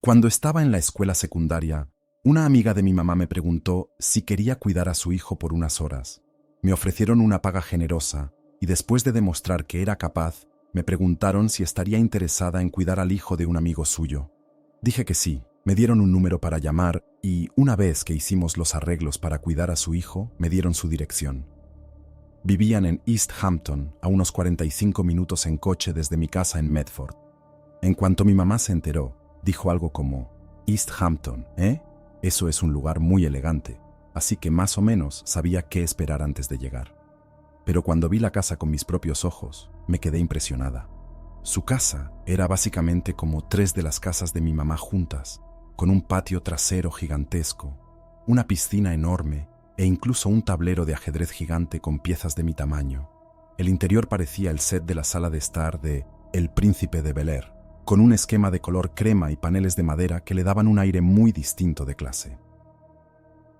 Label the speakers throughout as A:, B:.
A: Cuando estaba en la escuela secundaria, una amiga de mi mamá me preguntó si quería cuidar a su hijo por unas horas. Me ofrecieron una paga generosa y después de demostrar que era capaz, me preguntaron si estaría interesada en cuidar al hijo de un amigo suyo. Dije que sí, me dieron un número para llamar y, una vez que hicimos los arreglos para cuidar a su hijo, me dieron su dirección. Vivían en East Hampton, a unos 45 minutos en coche desde mi casa en Medford. En cuanto mi mamá se enteró, dijo algo como, «East Hampton, ¿eh? Eso es un lugar muy elegante», así que más o menos sabía qué esperar antes de llegar. Pero cuando vi la casa con mis propios ojos, me quedé impresionada. Su casa era básicamente como 3 de las casas de mi mamá juntas, con un patio trasero gigantesco, una piscina enorme e incluso un tablero de ajedrez gigante con piezas de mi tamaño. El interior parecía el set de la sala de estar de El Príncipe de Bel-Air, con un esquema de color crema y paneles de madera que le daban un aire muy distinto de clase.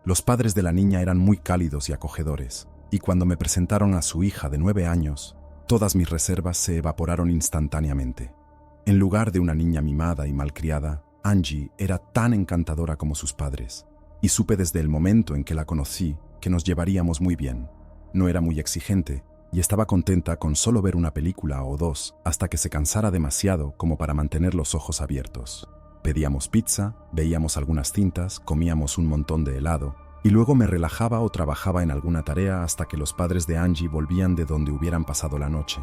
A: Los padres de la niña eran muy cálidos y acogedores, y cuando me presentaron a su hija de 9 años, todas mis reservas se evaporaron instantáneamente. En lugar de una niña mimada y malcriada, Angie era tan encantadora como sus padres, y supe desde el momento en que la conocí que nos llevaríamos muy bien. No era muy exigente, y estaba contenta con solo ver una película o dos hasta que se cansara demasiado como para mantener los ojos abiertos. Pedíamos pizza, veíamos algunas cintas, comíamos un montón de helado, y luego me relajaba o trabajaba en alguna tarea hasta que los padres de Angie volvían de donde hubieran pasado la noche.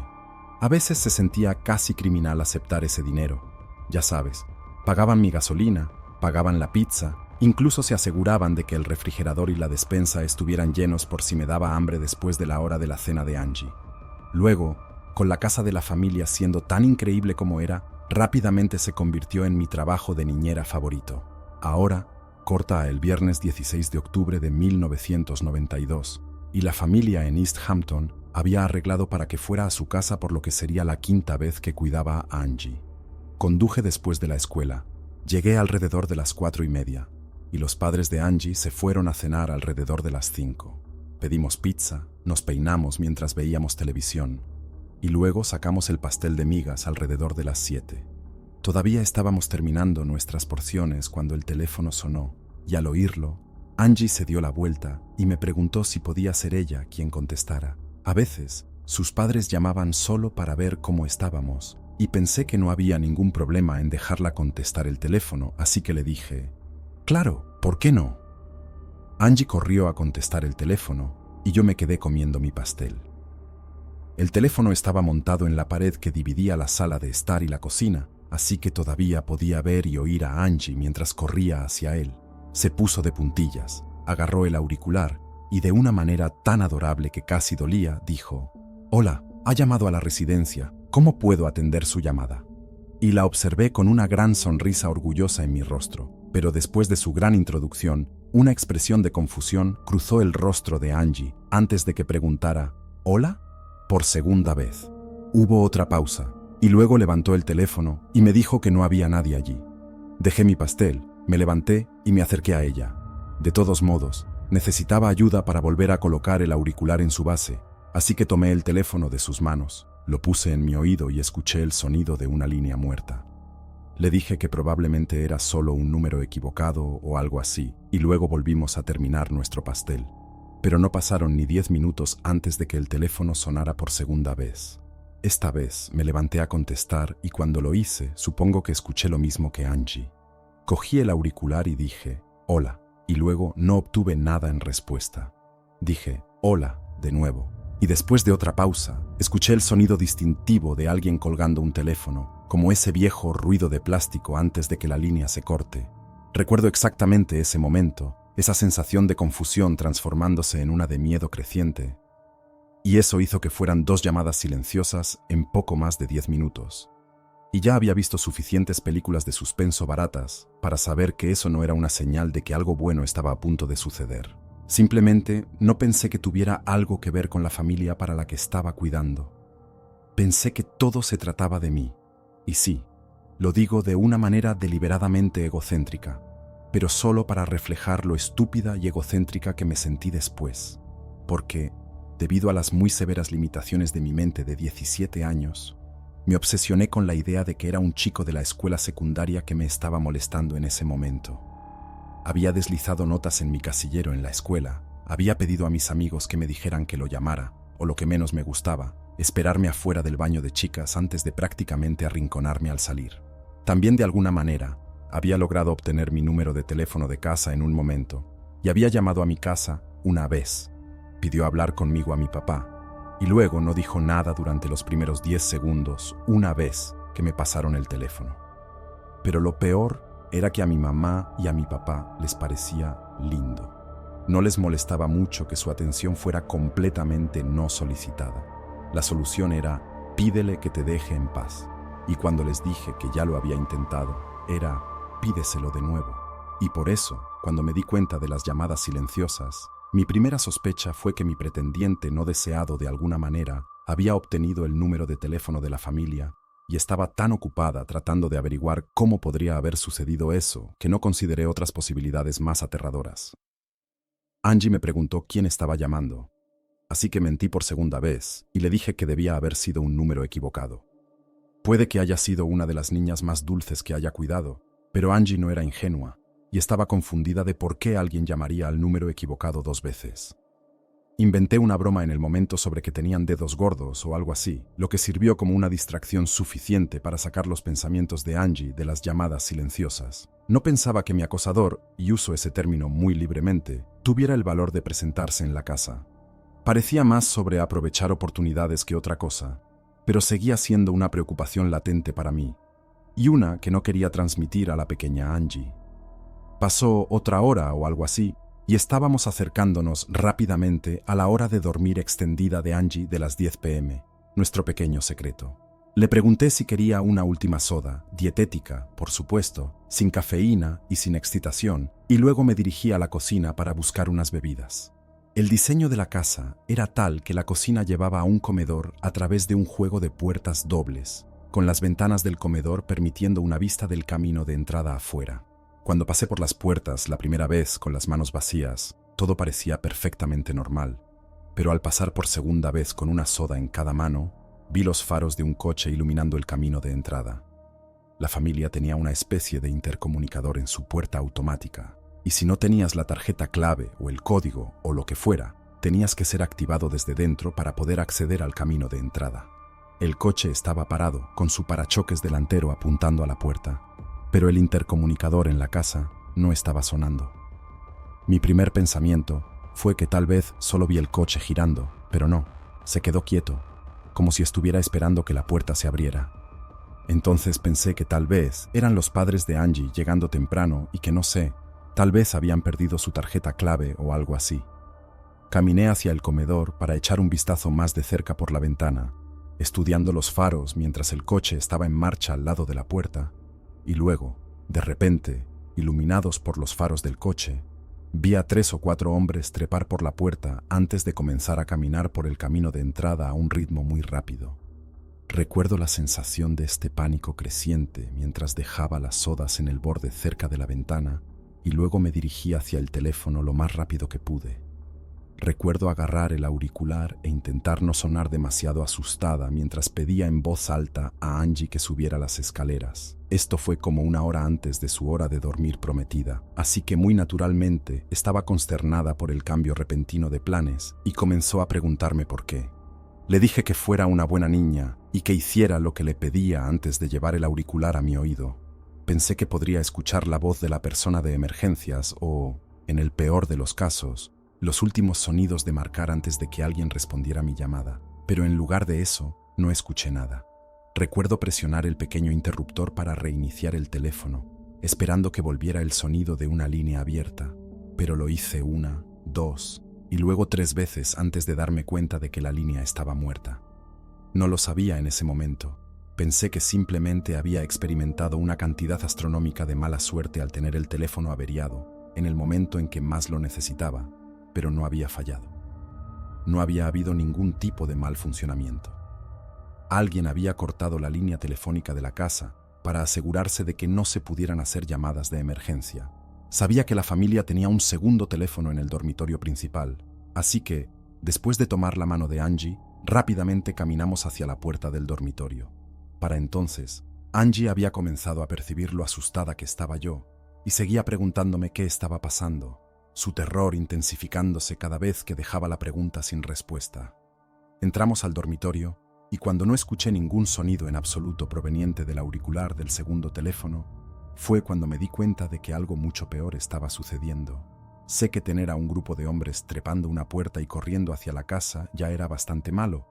A: A veces se sentía casi criminal aceptar ese dinero. Ya sabes, pagaban mi gasolina, pagaban la pizza, incluso se aseguraban de que el refrigerador y la despensa estuvieran llenos por si me daba hambre después de la hora de la cena de Angie. Luego, con la casa de la familia siendo tan increíble como era, rápidamente se convirtió en mi trabajo de niñera favorito. Ahora, corta el viernes 16 de octubre de 1992, y la familia en East Hampton había arreglado para que fuera a su casa por lo que sería la 5ª vez que cuidaba a Angie. Conduje después de la escuela. Llegué alrededor de las 4:30, y los padres de Angie se fueron a cenar alrededor de las 5. Pedimos pizza, nos peinamos mientras veíamos televisión, y luego sacamos el pastel de migas alrededor de las 7. Todavía estábamos terminando nuestras porciones cuando el teléfono sonó, y al oírlo, Angie se dio la vuelta y me preguntó si podía ser ella quien contestara. A veces, sus padres llamaban solo para ver cómo estábamos, y pensé que no había ningún problema en dejarla contestar el teléfono, así que le dije, «Claro, ¿por qué no?». Angie corrió a contestar el teléfono, y yo me quedé comiendo mi pastel. El teléfono estaba montado en la pared que dividía la sala de estar y la cocina, así que todavía podía ver y oír a Angie mientras corría hacia él. Se puso de puntillas, agarró el auricular y de una manera tan adorable que casi dolía, dijo, «Hola, ha llamado a la residencia, ¿cómo puedo atender su llamada?». Y la observé con una gran sonrisa orgullosa en mi rostro, pero después de su gran introducción, una expresión de confusión cruzó el rostro de Angie antes de que preguntara, «¿Hola?», por segunda vez. Hubo otra pausa, y luego levantó el teléfono y me dijo que no había nadie allí. Dejé mi pastel, me levanté y me acerqué a ella. De todos modos, necesitaba ayuda para volver a colocar el auricular en su base, así que tomé el teléfono de sus manos, lo puse en mi oído y escuché el sonido de una línea muerta. Le dije que probablemente era solo un número equivocado o algo así, y luego volvimos a terminar nuestro pastel. Pero no pasaron ni 10 minutos antes de que el teléfono sonara por segunda vez. Esta vez me levanté a contestar y cuando lo hice, supongo que escuché lo mismo que Angie. Cogí el auricular y dije, «Hola», y luego no obtuve nada en respuesta. Dije, «Hola», de nuevo, y después de otra pausa, escuché el sonido distintivo de alguien colgando un teléfono, como ese viejo ruido de plástico antes de que la línea se corte. Recuerdo exactamente ese momento, esa sensación de confusión transformándose en una de miedo creciente. Y eso hizo que fueran 2 llamadas silenciosas en poco más de 10 minutos. Y ya había visto suficientes películas de suspenso baratas para saber que eso no era una señal de que algo bueno estaba a punto de suceder. Simplemente no pensé que tuviera algo que ver con la familia para la que estaba cuidando. Pensé que todo se trataba de mí. Y sí, lo digo de una manera deliberadamente egocéntrica, pero solo para reflejar lo estúpida y egocéntrica que me sentí después. Porque, debido a las muy severas limitaciones de mi mente de 17 años, Me obsesioné con la idea de que era un chico de la escuela secundaria que me estaba molestando en ese momento. Había deslizado notas en mi casillero en la escuela, había pedido a mis amigos que me dijeran que lo llamara, o lo que menos me gustaba, esperarme afuera del baño de chicas antes de prácticamente arrinconarme al salir. También de alguna manera, había logrado obtener mi número de teléfono de casa en un momento, y había llamado a mi casa una vez. Pidió hablar conmigo a mi papá, y luego no dijo nada durante los primeros 10 segundos, una vez que me pasaron el teléfono. Pero lo peor era que a mi mamá y a mi papá les parecía lindo. No les molestaba mucho que su atención fuera completamente no solicitada. La solución era, pídele que te deje en paz. Y cuando les dije que ya lo había intentado, era, pídeselo de nuevo. Y por eso, cuando me di cuenta de las llamadas silenciosas, mi primera sospecha fue que mi pretendiente no deseado de alguna manera había obtenido el número de teléfono de la familia y estaba tan ocupada tratando de averiguar cómo podría haber sucedido eso que no consideré otras posibilidades más aterradoras. Angie me preguntó quién estaba llamando, así que mentí por segunda vez y le dije que debía haber sido un número equivocado. Puede que haya sido una de las niñas más dulces que haya cuidado, pero Angie no era ingenua y estaba confundida de por qué alguien llamaría al número equivocado 2 veces. Inventé una broma en el momento sobre que tenían dedos gordos o algo así, lo que sirvió como una distracción suficiente para sacar los pensamientos de Angie de las llamadas silenciosas. No pensaba que mi acosador, y uso ese término muy libremente, tuviera el valor de presentarse en la casa. Parecía más sobre aprovechar oportunidades que otra cosa, pero seguía siendo una preocupación latente para mí, y una que no quería transmitir a la pequeña Angie. Pasó otra hora o algo así, y estábamos acercándonos rápidamente a la hora de dormir extendida de Angie de las 10 p.m., nuestro pequeño secreto. Le pregunté si quería una última soda, dietética, por supuesto, sin cafeína y sin excitación, y luego me dirigí a la cocina para buscar unas bebidas. El diseño de la casa era tal que la cocina llevaba a un comedor a través de un juego de puertas dobles, con las ventanas del comedor permitiendo una vista del camino de entrada afuera. Cuando pasé por las puertas la primera vez con las manos vacías, todo parecía perfectamente normal, pero al pasar por segunda vez con una soda en cada mano, vi los faros de un coche iluminando el camino de entrada. La familia tenía una especie de intercomunicador en su puerta automática, y si no tenías la tarjeta clave o el código o lo que fuera, tenías que ser activado desde dentro para poder acceder al camino de entrada. El coche estaba parado, con su parachoques delantero apuntando a la puerta, pero el intercomunicador en la casa no estaba sonando. Mi primer pensamiento fue que tal vez solo vi el coche girando, pero no, se quedó quieto, como si estuviera esperando que la puerta se abriera. Entonces pensé que tal vez eran los padres de Angie llegando temprano y que no sé, tal vez habían perdido su tarjeta clave o algo así. Caminé hacia el comedor para echar un vistazo más de cerca por la ventana, estudiando los faros mientras el coche estaba en marcha al lado de la puerta, y luego, de repente, iluminados por los faros del coche, vi a 3 o 4 hombres trepar por la puerta antes de comenzar a caminar por el camino de entrada a un ritmo muy rápido. Recuerdo la sensación de este pánico creciente mientras dejaba las sodas en el borde cerca de la ventana y luego me dirigí hacia el teléfono lo más rápido que pude. Recuerdo agarrar el auricular e intentar no sonar demasiado asustada mientras pedía en voz alta a Angie que subiera las escaleras. Esto fue como 1 hora antes de su hora de dormir prometida, así que muy naturalmente estaba consternada por el cambio repentino de planes y comenzó a preguntarme por qué. Le dije que fuera una buena niña y que hiciera lo que le pedía antes de llevar el auricular a mi oído. Pensé que podría escuchar la voz de la persona de emergencias o, en el peor de los casos, los últimos sonidos de marcar antes de que alguien respondiera a mi llamada, pero en lugar de eso, no escuché nada. Recuerdo presionar el pequeño interruptor para reiniciar el teléfono, esperando que volviera el sonido de una línea abierta, pero lo hice 1, 2 y luego 3 veces antes de darme cuenta de que la línea estaba muerta. No lo sabía en ese momento. Pensé que simplemente había experimentado una cantidad astronómica de mala suerte al tener el teléfono averiado, en el momento en que más lo necesitaba, pero no había fallado. No había habido ningún tipo de mal funcionamiento. Alguien había cortado la línea telefónica de la casa para asegurarse de que no se pudieran hacer llamadas de emergencia. Sabía que la familia tenía un segundo teléfono en el dormitorio principal, así que, después de tomar la mano de Angie, rápidamente caminamos hacia la puerta del dormitorio. Para entonces, Angie había comenzado a percibir lo asustada que estaba yo y seguía preguntándome qué estaba pasando, su terror intensificándose cada vez que dejaba la pregunta sin respuesta. Entramos al dormitorio y cuando no escuché ningún sonido en absoluto proveniente del auricular del segundo teléfono, fue cuando me di cuenta de que algo mucho peor estaba sucediendo. Sé que tener a un grupo de hombres trepando una puerta y corriendo hacia la casa ya era bastante malo,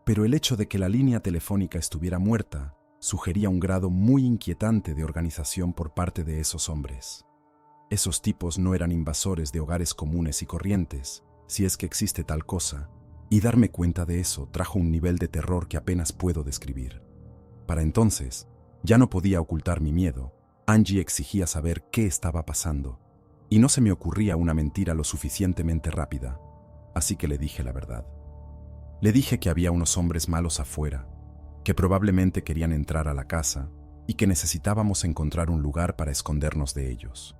A: pero el hecho de que la línea telefónica estuviera muerta sugería un grado muy inquietante de organización por parte de esos hombres. Esos tipos no eran invasores de hogares comunes y corrientes, si es que existe tal cosa, y darme cuenta de eso trajo un nivel de terror que apenas puedo describir. Para entonces, ya no podía ocultar mi miedo. Angie exigía saber qué estaba pasando, y no se me ocurría una mentira lo suficientemente rápida, así que le dije la verdad. Le dije que había unos hombres malos afuera, que probablemente querían entrar a la casa y que necesitábamos encontrar un lugar para escondernos de ellos.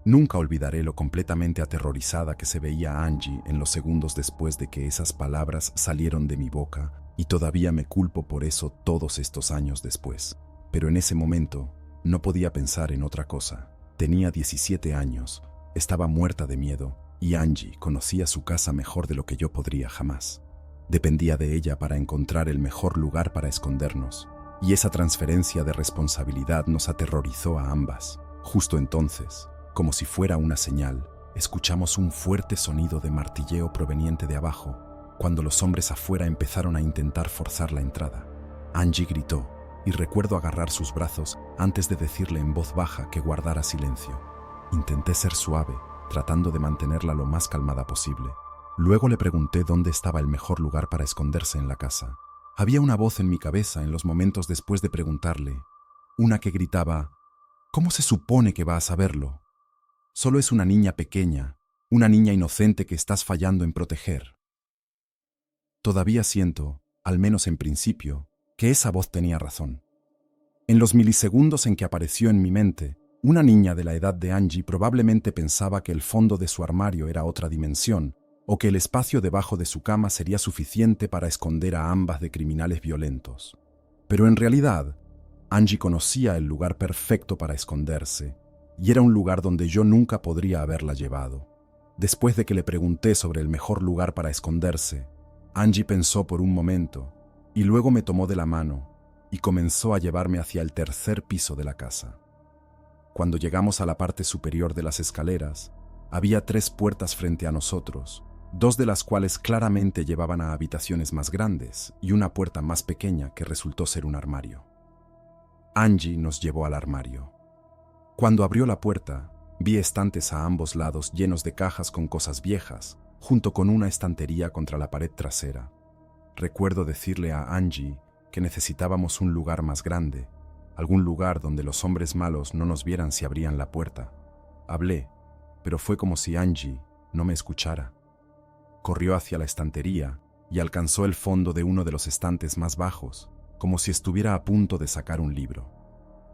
A: Nunca olvidaré lo completamente aterrorizada que se veía Angie en los segundos después de que esas palabras salieron de mi boca, y todavía me culpo por eso todos estos años después. Pero en ese momento no podía pensar en otra cosa. Tenía 17 años, estaba muerta de miedo, y Angie conocía su casa mejor de lo que yo podría jamás. Dependía de ella para encontrar el mejor lugar para escondernos, y esa transferencia de responsabilidad nos aterrorizó a ambas. Justo entonces, como si fuera una señal, escuchamos un fuerte sonido de martilleo proveniente de abajo, cuando los hombres afuera empezaron a intentar forzar la entrada. Angie gritó, y recuerdo agarrar sus brazos antes de decirle en voz baja que guardara silencio. Intenté ser suave, tratando de mantenerla lo más calmada posible. Luego le pregunté dónde estaba el mejor lugar para esconderse en la casa. Había una voz en mi cabeza en los momentos después de preguntarle, una que gritaba, ¿cómo se supone que va a saberlo? Solo es una niña pequeña, una niña inocente que estás fallando en proteger. Todavía siento, al menos en principio, que esa voz tenía razón. En los milisegundos en que apareció en mi mente, una niña de la edad de Angie probablemente pensaba que el fondo de su armario era otra dimensión, o que el espacio debajo de su cama sería suficiente para esconder a ambas de criminales violentos. Pero en realidad, Angie conocía el lugar perfecto para esconderse, y era un lugar donde yo nunca podría haberla llevado. Después de que le pregunté sobre el mejor lugar para esconderse, Angie pensó por un momento, y luego me tomó de la mano y comenzó a llevarme hacia el tercer piso de la casa. Cuando llegamos a la parte superior de las escaleras, había 3 puertas frente a nosotros, 2 de las cuales claramente llevaban a habitaciones más grandes y una puerta más pequeña que resultó ser un armario. Angie nos llevó al armario. Cuando abrió la puerta, vi estantes a ambos lados llenos de cajas con cosas viejas, junto con una estantería contra la pared trasera. Recuerdo decirle a Angie que necesitábamos un lugar más grande, algún lugar donde los hombres malos no nos vieran si abrían la puerta. Hablé, pero fue como si Angie no me escuchara. Corrió hacia la estantería y alcanzó el fondo de uno de los estantes más bajos, como si estuviera a punto de sacar un libro.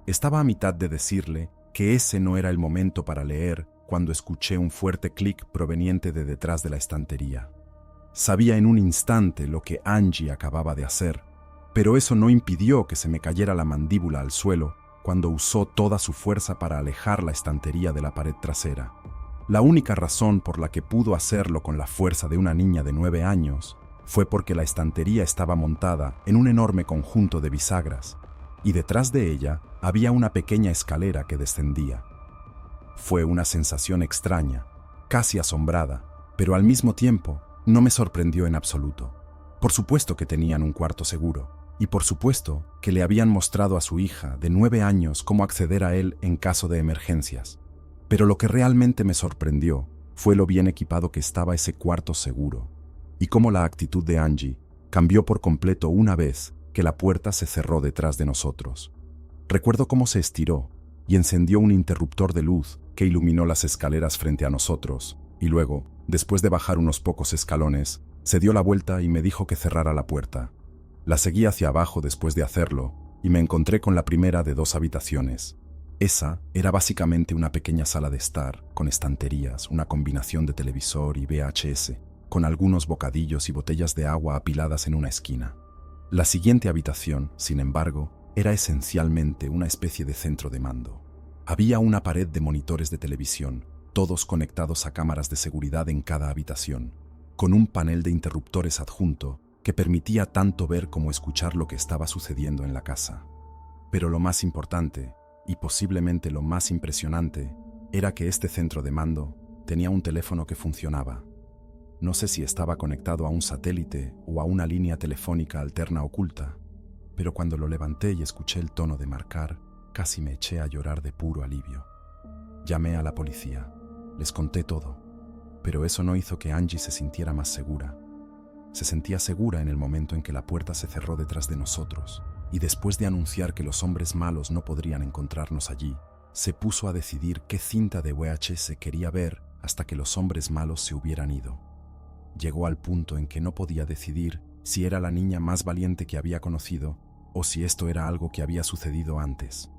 A: Estaba a mitad de decirle que ese no era el momento para leer cuando escuché un fuerte clic proveniente de detrás de la estantería. Sabía en un instante lo que Angie acababa de hacer, pero eso no impidió que se me cayera la mandíbula al suelo cuando usó toda su fuerza para alejar la estantería de la pared trasera. La única razón por la que pudo hacerlo con la fuerza de una niña de 9 años fue porque la estantería estaba montada en un enorme conjunto de bisagras, y detrás de ella había una pequeña escalera que descendía. Fue una sensación extraña, casi asombrada, pero al mismo tiempo no me sorprendió en absoluto. Por supuesto que tenían un cuarto seguro, y por supuesto que le habían mostrado a su hija de 9 años cómo acceder a él en caso de emergencias. Pero lo que realmente me sorprendió fue lo bien equipado que estaba ese cuarto seguro, y cómo la actitud de Angie cambió por completo una vez que la puerta se cerró detrás de nosotros. Recuerdo cómo se estiró y encendió un interruptor de luz que iluminó las escaleras frente a nosotros, y luego, después de bajar unos pocos escalones, se dio la vuelta y me dijo que cerrara la puerta. La seguí hacia abajo después de hacerlo, y me encontré con la primera de 2 habitaciones. Esa era básicamente una pequeña sala de estar, con estanterías, una combinación de televisor y VHS, con algunos bocadillos y botellas de agua apiladas en una esquina. La siguiente habitación, sin embargo, era esencialmente una especie de centro de mando. Había una pared de monitores de televisión, todos conectados a cámaras de seguridad en cada habitación, con un panel de interruptores adjunto que permitía tanto ver como escuchar lo que estaba sucediendo en la casa. Pero lo más importante, y posiblemente lo más impresionante, era que este centro de mando tenía un teléfono que funcionaba. No sé si estaba conectado a un satélite o a una línea telefónica alterna oculta, pero cuando lo levanté y escuché el tono de marcar, casi me eché a llorar de puro alivio. Llamé a la policía, les conté todo, pero eso no hizo que Angie se sintiera más segura. Se sentía segura en el momento en que la puerta se cerró detrás de nosotros, y después de anunciar que los hombres malos no podrían encontrarnos allí, se puso a decidir qué cinta de VHS quería ver hasta que los hombres malos se hubieran ido. Llegó al punto en que no podía decidir si era la niña más valiente que había conocido o si esto era algo que había sucedido antes.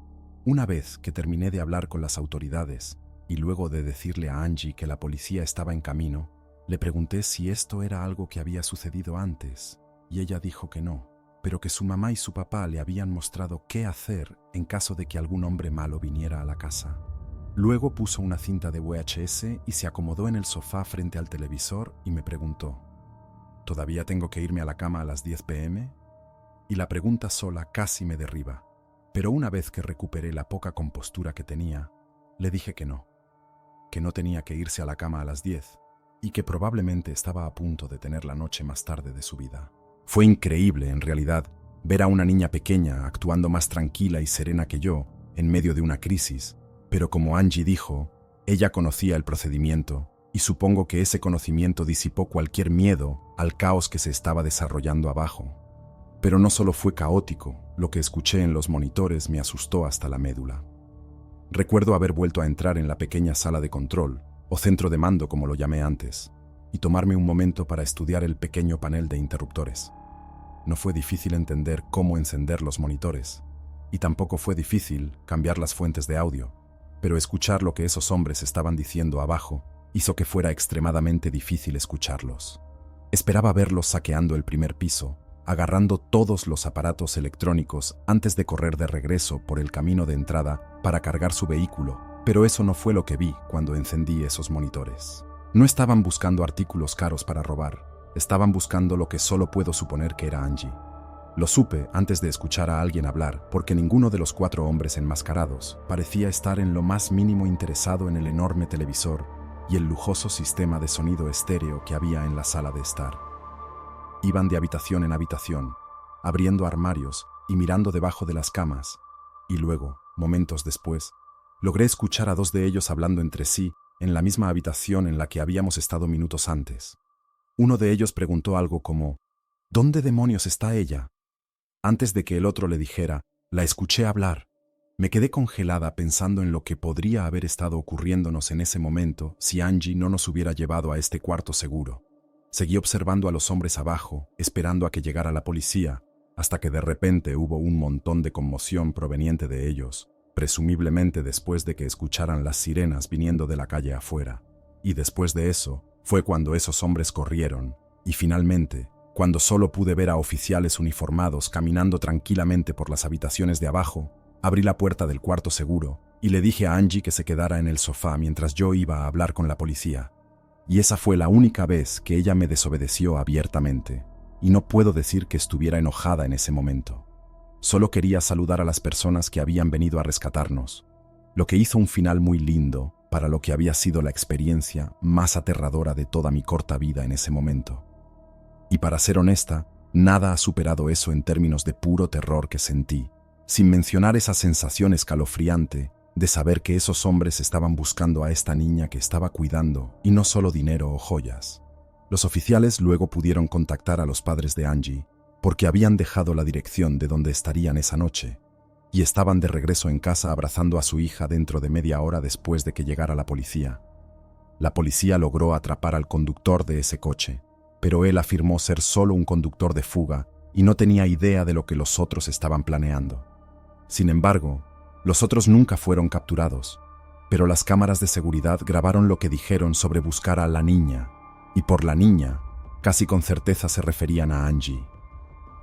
A: Una vez que terminé de hablar con las autoridades y luego de decirle a Angie que la policía estaba en camino, le pregunté si esto era algo que había sucedido antes, y ella dijo que no, pero que su mamá y su papá le habían mostrado qué hacer en caso de que algún hombre malo viniera a la casa. Luego puso una cinta de VHS y se acomodó en el sofá frente al televisor y me preguntó, ¿todavía tengo que irme a la cama a las 10 p.m.? Y la pregunta sola casi me derriba, pero una vez que recuperé la poca compostura que tenía, le dije que no tenía que irse a la cama a las 10 y que probablemente estaba a punto de tener la noche más tarde de su vida. Fue increíble, en realidad, ver a una niña pequeña actuando más tranquila y serena que yo en medio de una crisis, pero como Angie dijo, ella conocía el procedimiento y supongo que ese conocimiento disipó cualquier miedo al caos que se estaba desarrollando abajo. Pero no solo fue caótico, lo que escuché en los monitores me asustó hasta la médula. Recuerdo haber vuelto a entrar en la pequeña sala de control, o centro de mando como lo llamé antes, y tomarme un momento para estudiar el pequeño panel de interruptores. No fue difícil entender cómo encender los monitores, y tampoco fue difícil cambiar las fuentes de audio, pero escuchar lo que esos hombres estaban diciendo abajo hizo que fuera extremadamente difícil escucharlos. Esperaba verlos saqueando el primer piso, agarrando todos los aparatos electrónicos antes de correr de regreso por el camino de entrada para cargar su vehículo, pero eso no fue lo que vi cuando encendí esos monitores. No estaban buscando artículos caros para robar, estaban buscando lo que solo puedo suponer que era Angie. Lo supe antes de escuchar a alguien hablar, porque ninguno de los 4 hombres enmascarados parecía estar en lo más mínimo interesado en el enorme televisor y el lujoso sistema de sonido estéreo que había en la sala de estar. Iban de habitación en habitación, abriendo armarios y mirando debajo de las camas, y luego, momentos después, logré escuchar a 2 de ellos hablando entre sí en la misma habitación en la que habíamos estado minutos antes. Uno de ellos preguntó algo como, ¿dónde demonios está ella? Antes de que el otro le dijera, la escuché hablar. Me quedé congelada pensando en lo que podría haber estado ocurriéndonos en ese momento si Angie no nos hubiera llevado a este cuarto seguro. Seguí observando a los hombres abajo, esperando a que llegara la policía, hasta que de repente hubo un montón de conmoción proveniente de ellos, presumiblemente después de que escucharan las sirenas viniendo de la calle afuera. Y después de eso, fue cuando esos hombres corrieron, y finalmente, cuando solo pude ver a oficiales uniformados caminando tranquilamente por las habitaciones de abajo, abrí la puerta del cuarto seguro y le dije a Angie que se quedara en el sofá mientras yo iba a hablar con la policía. Y esa fue la única vez que ella me desobedeció abiertamente, y no puedo decir que estuviera enojada en ese momento. Solo quería saludar a las personas que habían venido a rescatarnos, lo que hizo un final muy lindo para lo que había sido la experiencia más aterradora de toda mi corta vida en ese momento. Y para ser honesta, nada ha superado eso en términos de puro terror que sentí, sin mencionar esa sensación escalofriante de saber que esos hombres estaban buscando a esta niña que estaba cuidando, y no solo dinero o joyas. Los oficiales luego pudieron contactar a los padres de Angie, porque habían dejado la dirección de donde estarían esa noche, y estaban de regreso en casa abrazando a su hija dentro de media hora después de que llegara la policía. La policía logró atrapar al conductor de ese coche, pero él afirmó ser solo un conductor de fuga y no tenía idea de lo que los otros estaban planeando. Sin embargo, los otros nunca fueron capturados, pero las cámaras de seguridad grabaron lo que dijeron sobre buscar a la niña, y por la niña, casi con certeza se referían a Angie.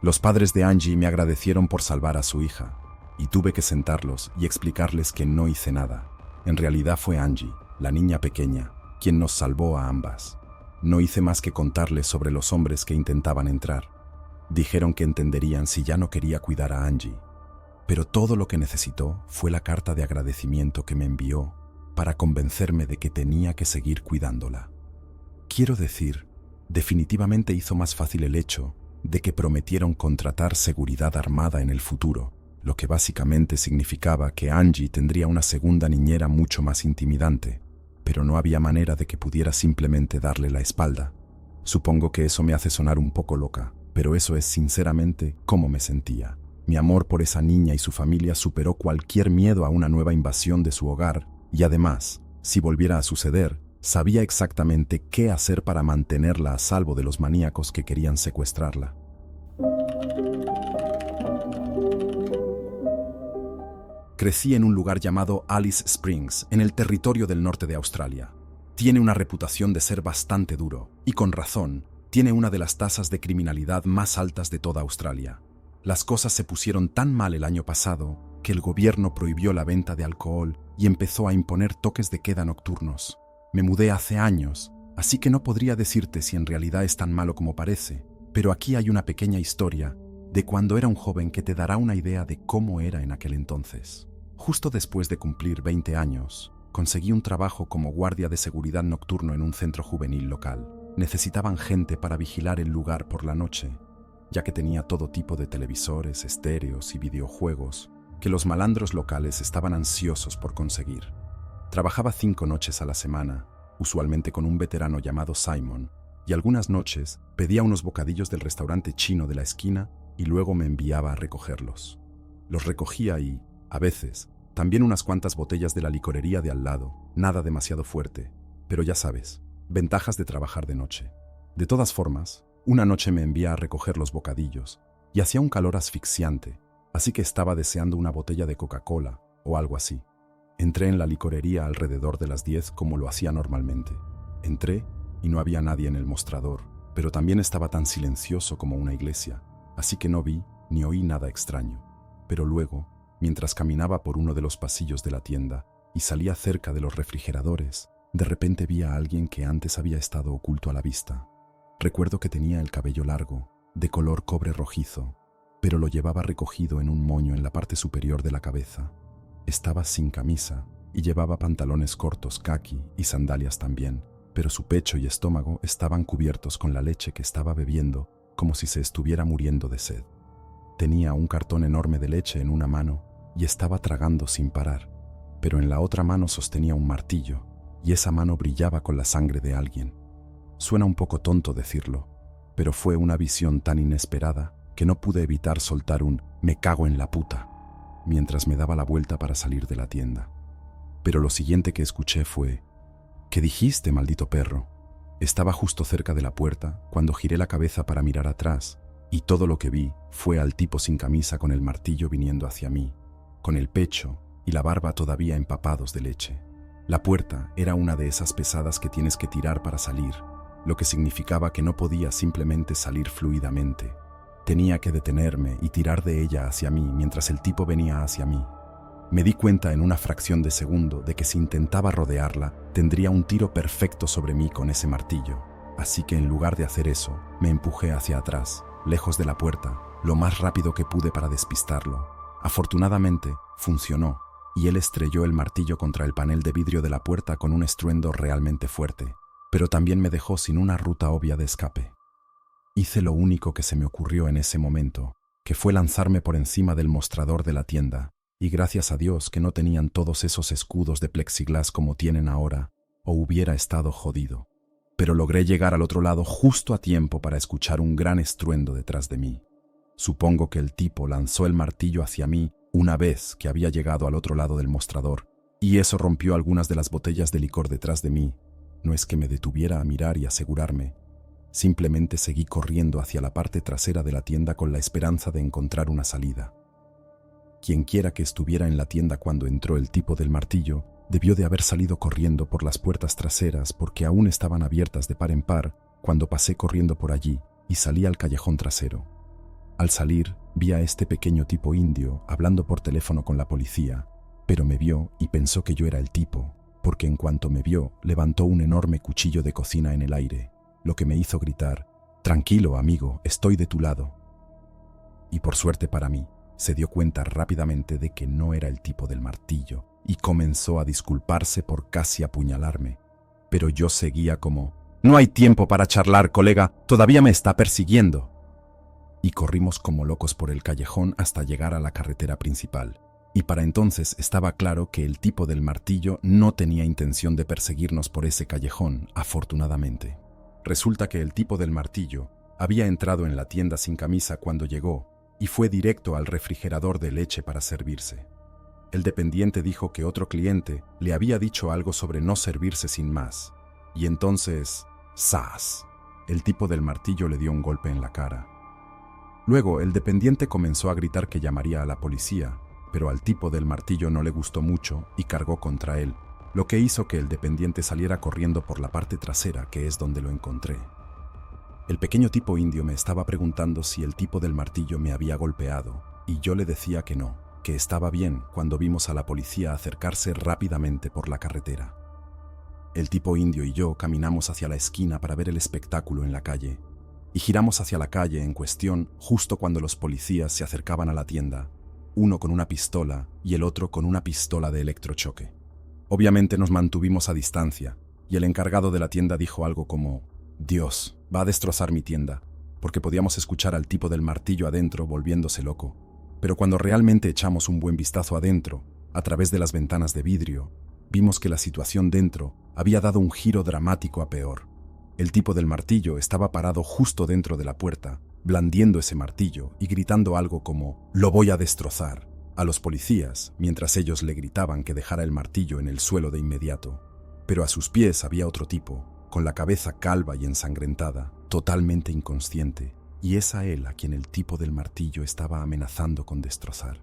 A: Los padres de Angie me agradecieron por salvar a su hija, y tuve que sentarlos y explicarles que no hice nada. En realidad fue Angie, la niña pequeña, quien nos salvó a ambas. No hice más que contarles sobre los hombres que intentaban entrar. Dijeron que entenderían si ya no quería cuidar a Angie. Pero todo lo que necesitó fue la carta de agradecimiento que me envió para convencerme de que tenía que seguir cuidándola. Quiero decir, definitivamente hizo más fácil el hecho de que prometieron contratar seguridad armada en el futuro, lo que básicamente significaba que Angie tendría una segunda niñera mucho más intimidante, pero no había manera de que pudiera simplemente darle la espalda. Supongo que eso me hace sonar un poco loca, pero eso es sinceramente cómo me sentía. Mi amor por esa niña y su familia superó cualquier miedo a una nueva invasión de su hogar, y además, si volviera a suceder, sabía exactamente qué hacer para mantenerla a salvo de los maníacos que querían secuestrarla. Crecí en un lugar llamado Alice Springs, en el territorio del norte de Australia. Tiene una reputación de ser bastante duro, y con razón, tiene una de las tasas de criminalidad más altas de toda Australia. Las cosas se pusieron tan mal el año pasado que el gobierno prohibió la venta de alcohol y empezó a imponer toques de queda nocturnos. Me mudé hace años, así que no podría decirte si en realidad es tan malo como parece, pero aquí hay una pequeña historia de cuando era un joven que te dará una idea de cómo era en aquel entonces. Justo después de cumplir 20 años, conseguí un trabajo como guardia de seguridad nocturno en un centro juvenil local. Necesitaban gente para vigilar el lugar por la noche, ya que tenía todo tipo de televisores, estéreos y videojuegos que los malandros locales estaban ansiosos por conseguir. Trabajaba 5 noches a la semana, usualmente con un veterano llamado Simon, y algunas noches pedía unos bocadillos del restaurante chino de la esquina y luego me enviaba a recogerlos. Los recogía y, a veces, también unas cuantas botellas de la licorería de al lado, nada demasiado fuerte, pero ya sabes, ventajas de trabajar de noche. De todas formas, una noche me envía a recoger los bocadillos y hacía un calor asfixiante, así que estaba deseando una botella de Coca-Cola o algo así. Entré en la licorería alrededor de las 10 como lo hacía normalmente. Entré y no había nadie en el mostrador, pero también estaba tan silencioso como una iglesia, así que no vi ni oí nada extraño. Pero luego, mientras caminaba por uno de los pasillos de la tienda y salía cerca de los refrigeradores, de repente vi a alguien que antes había estado oculto a la vista. Recuerdo que tenía el cabello largo, de color cobre rojizo, pero lo llevaba recogido en un moño en la parte superior de la cabeza. Estaba sin camisa y llevaba pantalones cortos caqui y sandalias también, pero su pecho y estómago estaban cubiertos con la leche que estaba bebiendo como si se estuviera muriendo de sed. Tenía un cartón enorme de leche en una mano y estaba tragando sin parar, pero en la otra mano sostenía un martillo y esa mano brillaba con la sangre de alguien. Suena un poco tonto decirlo, pero fue una visión tan inesperada que no pude evitar soltar un «me cago en la puta» mientras me daba la vuelta para salir de la tienda. Pero lo siguiente que escuché fue «¿Qué dijiste, maldito perro?». Estaba justo cerca de la puerta cuando giré la cabeza para mirar atrás y todo lo que vi fue al tipo sin camisa con el martillo viniendo hacia mí, con el pecho y la barba todavía empapados de leche. La puerta era una de esas pesadas que tienes que tirar para salir, lo que significaba que no podía simplemente salir fluidamente. Tenía que detenerme y tirar de ella hacia mí mientras el tipo venía hacia mí. Me di cuenta en una fracción de segundo de que si intentaba rodearla, tendría un tiro perfecto sobre mí con ese martillo. Así que en lugar de hacer eso, me empujé hacia atrás, lejos de la puerta, lo más rápido que pude para despistarlo. Afortunadamente, funcionó, y él estrelló el martillo contra el panel de vidrio de la puerta con un estruendo realmente fuerte, pero también me dejó sin una ruta obvia de escape. Hice lo único que se me ocurrió en ese momento, que fue lanzarme por encima del mostrador de la tienda, y gracias a Dios que no tenían todos esos escudos de plexiglas como tienen ahora, o hubiera estado jodido. Pero logré llegar al otro lado justo a tiempo para escuchar un gran estruendo detrás de mí. Supongo que el tipo lanzó el martillo hacia mí una vez que había llegado al otro lado del mostrador, y eso rompió algunas de las botellas de licor detrás de mí. No es que me detuviera a mirar y asegurarme. Simplemente seguí corriendo hacia la parte trasera de la tienda con la esperanza de encontrar una salida. Quienquiera que estuviera en la tienda cuando entró el tipo del martillo, debió de haber salido corriendo por las puertas traseras porque aún estaban abiertas de par en par cuando pasé corriendo por allí y salí al callejón trasero. Al salir, vi a este pequeño tipo indio hablando por teléfono con la policía, pero me vio y pensó que yo era el tipo, porque en cuanto me vio, levantó un enorme cuchillo de cocina en el aire, lo que me hizo gritar: «Tranquilo, amigo, estoy de tu lado». Y por suerte para mí, se dio cuenta rápidamente de que no era el tipo del martillo y comenzó a disculparse por casi apuñalarme. Pero yo seguía como: «No hay tiempo para charlar, colega, todavía me está persiguiendo». Y corrimos como locos por el callejón hasta llegar a la carretera principal. Y para entonces estaba claro que el tipo del martillo no tenía intención de perseguirnos por ese callejón, afortunadamente. Resulta que el tipo del martillo había entrado en la tienda sin camisa cuando llegó y fue directo al refrigerador de leche para servirse. El dependiente dijo que otro cliente le había dicho algo sobre no servirse sin más. Y entonces, ¡zas!, el tipo del martillo le dio un golpe en la cara. Luego, el dependiente comenzó a gritar que llamaría a la policía, pero al tipo del martillo no le gustó mucho y cargó contra él, lo que hizo que el dependiente saliera corriendo por la parte trasera, que es donde lo encontré. El pequeño tipo indio me estaba preguntando si el tipo del martillo me había golpeado, y yo le decía que no, que estaba bien, cuando vimos a la policía acercarse rápidamente por la carretera. El tipo indio y yo caminamos hacia la esquina para ver el espectáculo en la calle, y giramos hacia la calle en cuestión justo cuando los policías se acercaban a la tienda, uno con una pistola y el otro con una pistola de electrochoque. Obviamente nos mantuvimos a distancia, y el encargado de la tienda dijo algo como: «Dios, va a destrozar mi tienda», porque podíamos escuchar al tipo del martillo adentro volviéndose loco. Pero cuando realmente echamos un buen vistazo adentro, a través de las ventanas de vidrio, vimos que la situación dentro había dado un giro dramático a peor. El tipo del martillo estaba parado justo dentro de la puerta, blandiendo ese martillo y gritando algo como «lo voy a destrozar» a los policías, mientras ellos le gritaban que dejara el martillo en el suelo de inmediato. Pero a sus pies había otro tipo, con la cabeza calva y ensangrentada, totalmente inconsciente, y es a él a quien el tipo del martillo estaba amenazando con destrozar.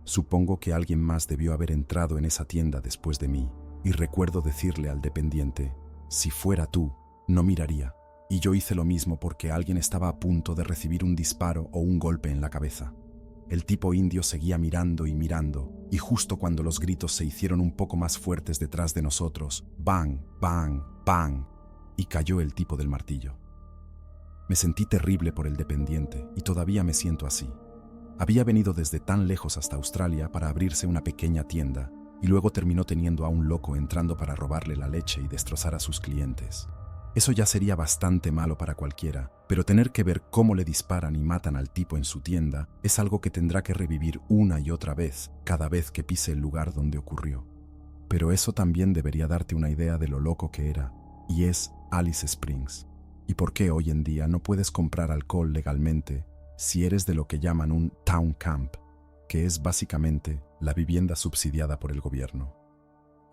A: Supongo que alguien más debió haber entrado en esa tienda después de mí, y recuerdo decirle al dependiente: «Si fuera tú, no miraría», y yo hice lo mismo porque alguien estaba a punto de recibir un disparo o un golpe en la cabeza. El tipo indio seguía mirando, y justo cuando los gritos se hicieron un poco más fuertes detrás de nosotros, ¡bang, bang, bang!, y cayó el tipo del martillo. Me sentí terrible por el dependiente, y todavía me siento así. Había venido desde tan lejos hasta Australia para abrirse una pequeña tienda, y luego terminó teniendo a un loco entrando para robarle la leche y destrozar a sus clientes. Eso ya sería bastante malo para cualquiera, pero tener que ver cómo le disparan y matan al tipo en su tienda es algo que tendrá que revivir una y otra vez cada vez que pise el lugar donde ocurrió. Pero eso también debería darte una idea de lo loco que era, y es Alice Springs. ¿Y por qué hoy en día no puedes comprar alcohol legalmente si eres de lo que llaman un town camp, que es básicamente la vivienda subsidiada por el gobierno?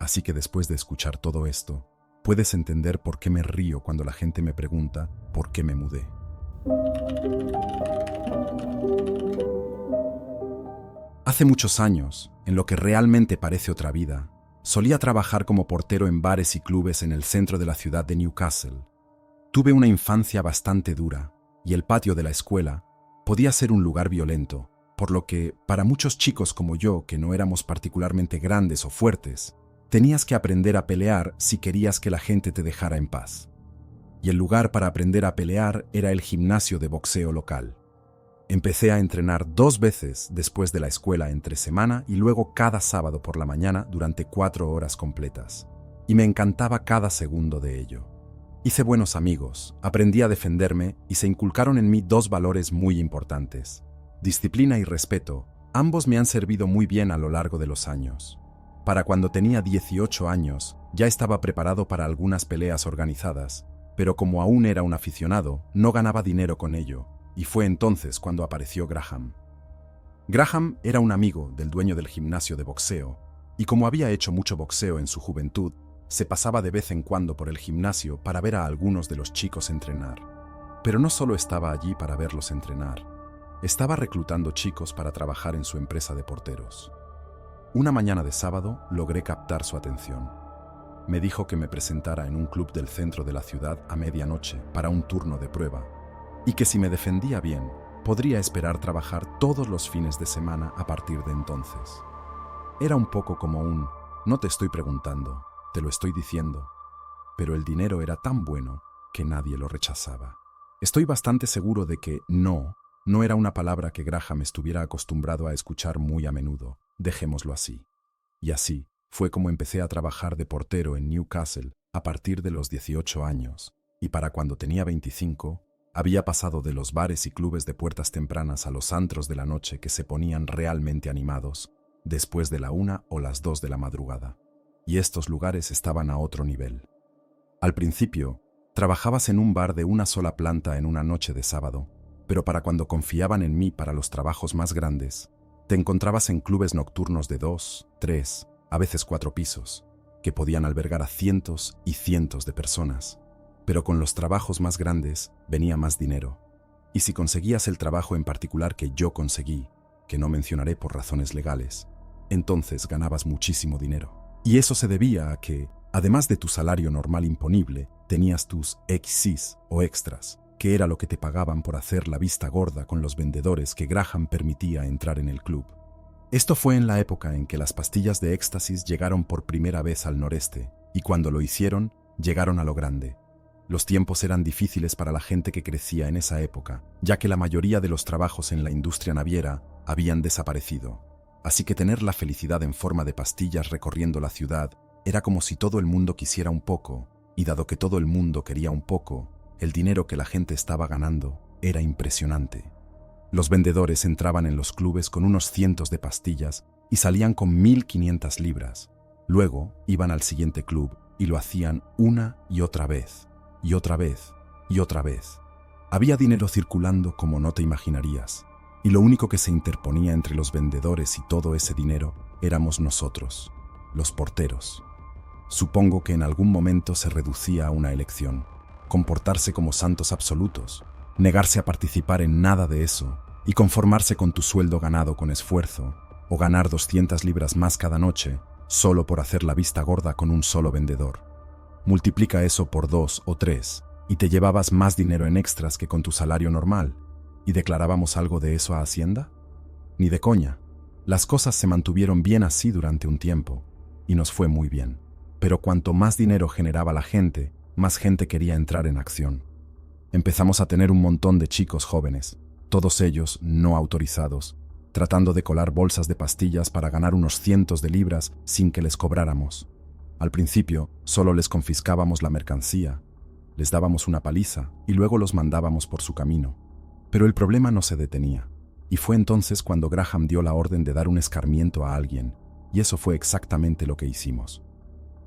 A: Así que después de escuchar todo esto, puedes entender por qué me río cuando la gente me pregunta por qué me mudé. Hace muchos años, en lo que realmente parece otra vida, solía trabajar como portero en bares y clubes en el centro de la ciudad de Newcastle. Tuve una infancia bastante dura, y el patio de la escuela podía ser un lugar violento, por lo que, para muchos chicos como yo, que no éramos particularmente grandes o fuertes, tenías que aprender a pelear si querías que la gente te dejara en paz. Y el lugar para aprender a pelear era el gimnasio de boxeo local. Empecé a entrenar 2 veces después de la escuela entre semana y luego cada sábado por la mañana durante 4 horas completas. Y me encantaba cada segundo de ello. Hice buenos amigos, aprendí a defenderme y se inculcaron en mí 2 valores muy importantes: disciplina y respeto. Ambos me han servido muy bien a lo largo de los años. Para cuando tenía 18 años, ya estaba preparado para algunas peleas organizadas, pero como aún era un aficionado, no ganaba dinero con ello, y fue entonces cuando apareció Graham. Graham era un amigo del dueño del gimnasio de boxeo, y como había hecho mucho boxeo en su juventud, se pasaba de vez en cuando por el gimnasio para ver a algunos de los chicos entrenar. Pero no solo estaba allí para verlos entrenar, estaba reclutando chicos para trabajar en su empresa de porteros. Una mañana de sábado logré captar su atención. Me dijo que me presentara en un club del centro de la ciudad a medianoche para un turno de prueba, y que si me defendía bien, podría esperar trabajar todos los fines de semana a partir de entonces. Era un poco como un, no te estoy preguntando, te lo estoy diciendo. Pero el dinero era tan bueno que nadie lo rechazaba. Estoy bastante seguro de que no era una palabra que Graham estuviera acostumbrado a escuchar muy a menudo. Dejémoslo así. Y así fue como empecé a trabajar de portero en Newcastle a partir de los 18 años, y para cuando tenía 25, había pasado de los bares y clubes de puertas tempranas a los antros de la noche que se ponían realmente animados después de la 1 o las 2 de la madrugada. Y estos lugares estaban a otro nivel. Al principio, trabajabas en un bar de una sola planta en una noche de sábado, pero para cuando confiaban en mí para los trabajos más grandes, te encontrabas en clubes nocturnos de 2, 3, a veces 4 pisos, que podían albergar a cientos y cientos de personas. Pero con los trabajos más grandes venía más dinero. Y si conseguías el trabajo en particular que yo conseguí, que no mencionaré por razones legales, entonces ganabas muchísimo dinero. Y eso se debía a que, además de tu salario normal imponible, tenías tus exis o extras, que era lo que te pagaban por hacer la vista gorda con los vendedores que Graham permitía entrar en el club. Esto fue en la época en que las pastillas de éxtasis llegaron por primera vez al noreste, y cuando lo hicieron, llegaron a lo grande. Los tiempos eran difíciles para la gente que crecía en esa época, ya que la mayoría de los trabajos en la industria naviera habían desaparecido. Así que tener la felicidad en forma de pastillas recorriendo la ciudad era como si todo el mundo quisiera un poco, y dado que todo el mundo quería un poco, el dinero que la gente estaba ganando era impresionante. Los vendedores entraban en los clubes con unos cientos de pastillas y salían con 1.500 libras. Luego iban al siguiente club y lo hacían una y otra vez, y otra vez, y otra vez. Había dinero circulando como no te imaginarías, y lo único que se interponía entre los vendedores y todo ese dinero éramos nosotros, los porteros. Supongo que en algún momento se reducía a una elección: comportarse como santos absolutos, negarse a participar en nada de eso y conformarse con tu sueldo ganado con esfuerzo, o ganar 200 libras más cada noche solo por hacer la vista gorda con un solo vendedor. Multiplica eso por 2 o 3 y te llevabas más dinero en extras que con tu salario normal. ¿Y declarábamos algo de eso a Hacienda? Ni de coña. Las cosas se mantuvieron bien así durante un tiempo, y nos fue muy bien. Pero cuanto más dinero generaba la gente, más gente quería entrar en acción. Empezamos a tener un montón de chicos jóvenes, todos ellos no autorizados, tratando de colar bolsas de pastillas para ganar unos cientos de libras sin que les cobráramos. Al principio, solo les confiscábamos la mercancía, les dábamos una paliza y luego los mandábamos por su camino. Pero el problema no se detenía, y fue entonces cuando Graham dio la orden de dar un escarmiento a alguien, y eso fue exactamente lo que hicimos.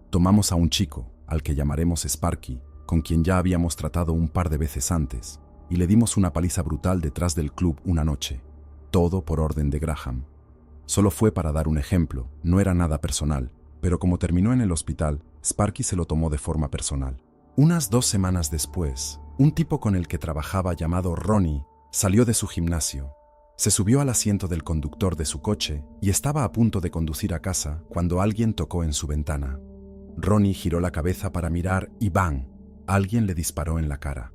A: Tomamos a un chico, al que llamaremos Sparky, con quien ya habíamos tratado un par de veces antes, y le dimos una paliza brutal detrás del club una noche. Todo por orden de Graham. Solo fue para dar un ejemplo, no era nada personal, pero como terminó en el hospital, Sparky se lo tomó de forma personal. Unas 2 semanas después, un tipo con el que trabajaba llamado Ronnie salió de su gimnasio. Se subió al asiento del conductor de su coche y estaba a punto de conducir a casa cuando alguien tocó en su ventana. Ronnie giró la cabeza para mirar y ¡bang! Alguien le disparó en la cara.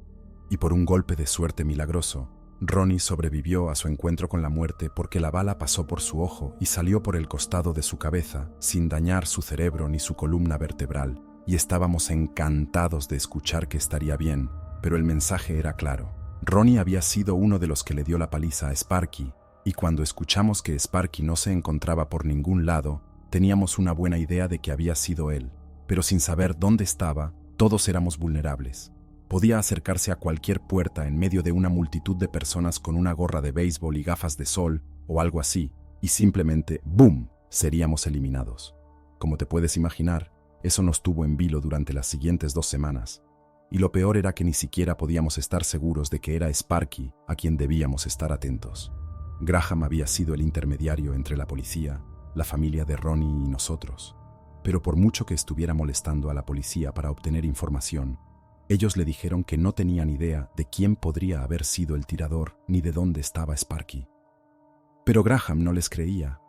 A: Y por un golpe de suerte milagroso, Ronnie sobrevivió a su encuentro con la muerte porque la bala pasó por su ojo y salió por el costado de su cabeza sin dañar su cerebro ni su columna vertebral, y estábamos encantados de escuchar que estaría bien, pero el mensaje era claro. Ronnie había sido uno de los que le dio la paliza a Sparky, y cuando escuchamos que Sparky no se encontraba por ningún lado, teníamos una buena idea de que había sido él, pero sin saber dónde estaba, todos éramos vulnerables. Podía acercarse a cualquier puerta en medio de una multitud de personas con una gorra de béisbol y gafas de sol o algo así, y simplemente, ¡boom!, seríamos eliminados. Como te puedes imaginar, eso nos tuvo en vilo durante las siguientes 2 semanas. Y lo peor era que ni siquiera podíamos estar seguros de que era Sparky a quien debíamos estar atentos. Graham había sido el intermediario entre la policía, la familia de Ronnie y nosotros. Pero por mucho que estuviera molestando a la policía para obtener información, ellos le dijeron que no tenían idea de quién podría haber sido el tirador ni de dónde estaba Sparky. Pero Graham no les creía.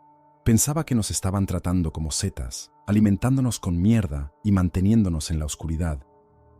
A: Pensaba que nos estaban tratando como setas, alimentándonos con mierda y manteniéndonos en la oscuridad.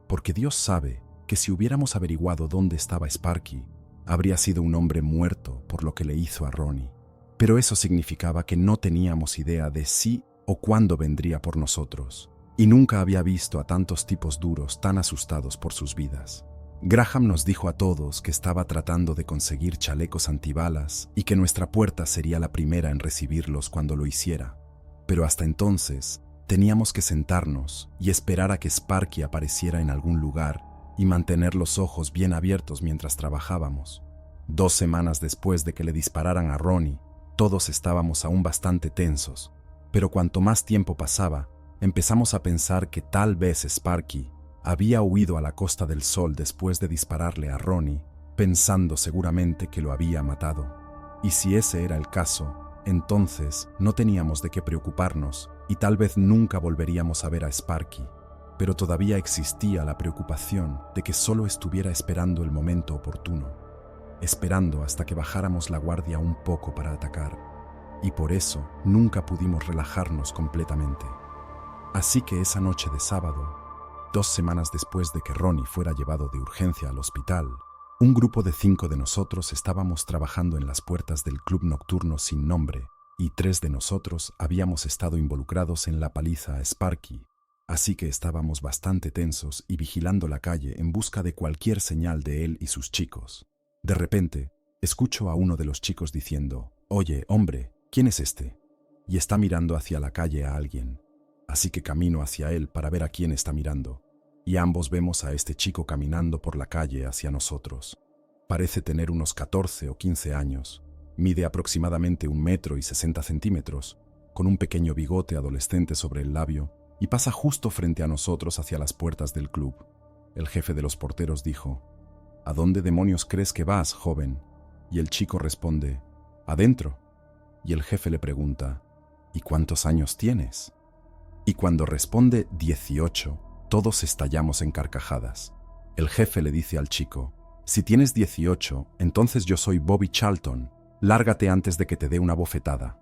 A: Porque Dios sabe que si hubiéramos averiguado dónde estaba Sparky, Habría sido un hombre muerto por lo que le hizo a Ronnie. Pero eso significaba que no teníamos idea de si o cuándo vendría por nosotros. Y nunca había visto a tantos tipos duros tan asustados por sus vidas. Graham nos dijo a todos que estaba tratando de conseguir chalecos antibalas y que nuestra puerta sería la primera en recibirlos cuando lo hiciera. Pero hasta entonces, teníamos que sentarnos y esperar a que Sparky apareciera en algún lugar y mantener los ojos bien abiertos mientras trabajábamos. 2 semanas después de que le dispararan a Ronnie, todos estábamos aún bastante tensos, pero cuanto más tiempo pasaba, empezamos a pensar que tal vez Sparky había huido a la Costa del Sol después de dispararle a Ronnie, pensando seguramente que lo había matado. Y si ese era el caso, entonces no teníamos de qué preocuparnos y tal vez nunca volveríamos a ver a Sparky. Pero todavía existía la preocupación de que solo estuviera esperando el momento oportuno, esperando hasta que bajáramos la guardia un poco para atacar, y por eso nunca pudimos relajarnos completamente. Así que esa noche de sábado, 2 semanas después de que Ronnie fuera llevado de urgencia al hospital, un grupo de 5 de nosotros estábamos trabajando en las puertas del club nocturno sin nombre, y 3 de nosotros habíamos estado involucrados en la paliza a Sparky. Así que estábamos bastante tensos y vigilando la calle en busca de cualquier señal de él y sus chicos. De repente, escucho a uno de los chicos diciendo: «Oye, hombre, ¿quién es este?». Y está mirando hacia la calle a alguien. Así que camino hacia él para ver a quién está mirando. Y ambos vemos a este chico caminando por la calle hacia nosotros. Parece tener unos 14 o 15 años. Mide aproximadamente 1,60 m, con un pequeño bigote adolescente sobre el labio, y pasa justo frente a nosotros hacia las puertas del club. El jefe de los porteros dijo: «¿A dónde demonios crees que vas, joven?». Y el chico responde: «Adentro». Y el jefe le pregunta: «¿Y cuántos años tienes?». Y cuando responde 18, todos estallamos en carcajadas. El jefe le dice al chico: «Si tienes 18, entonces yo soy Bobby Charlton. Lárgate antes de que te dé una bofetada».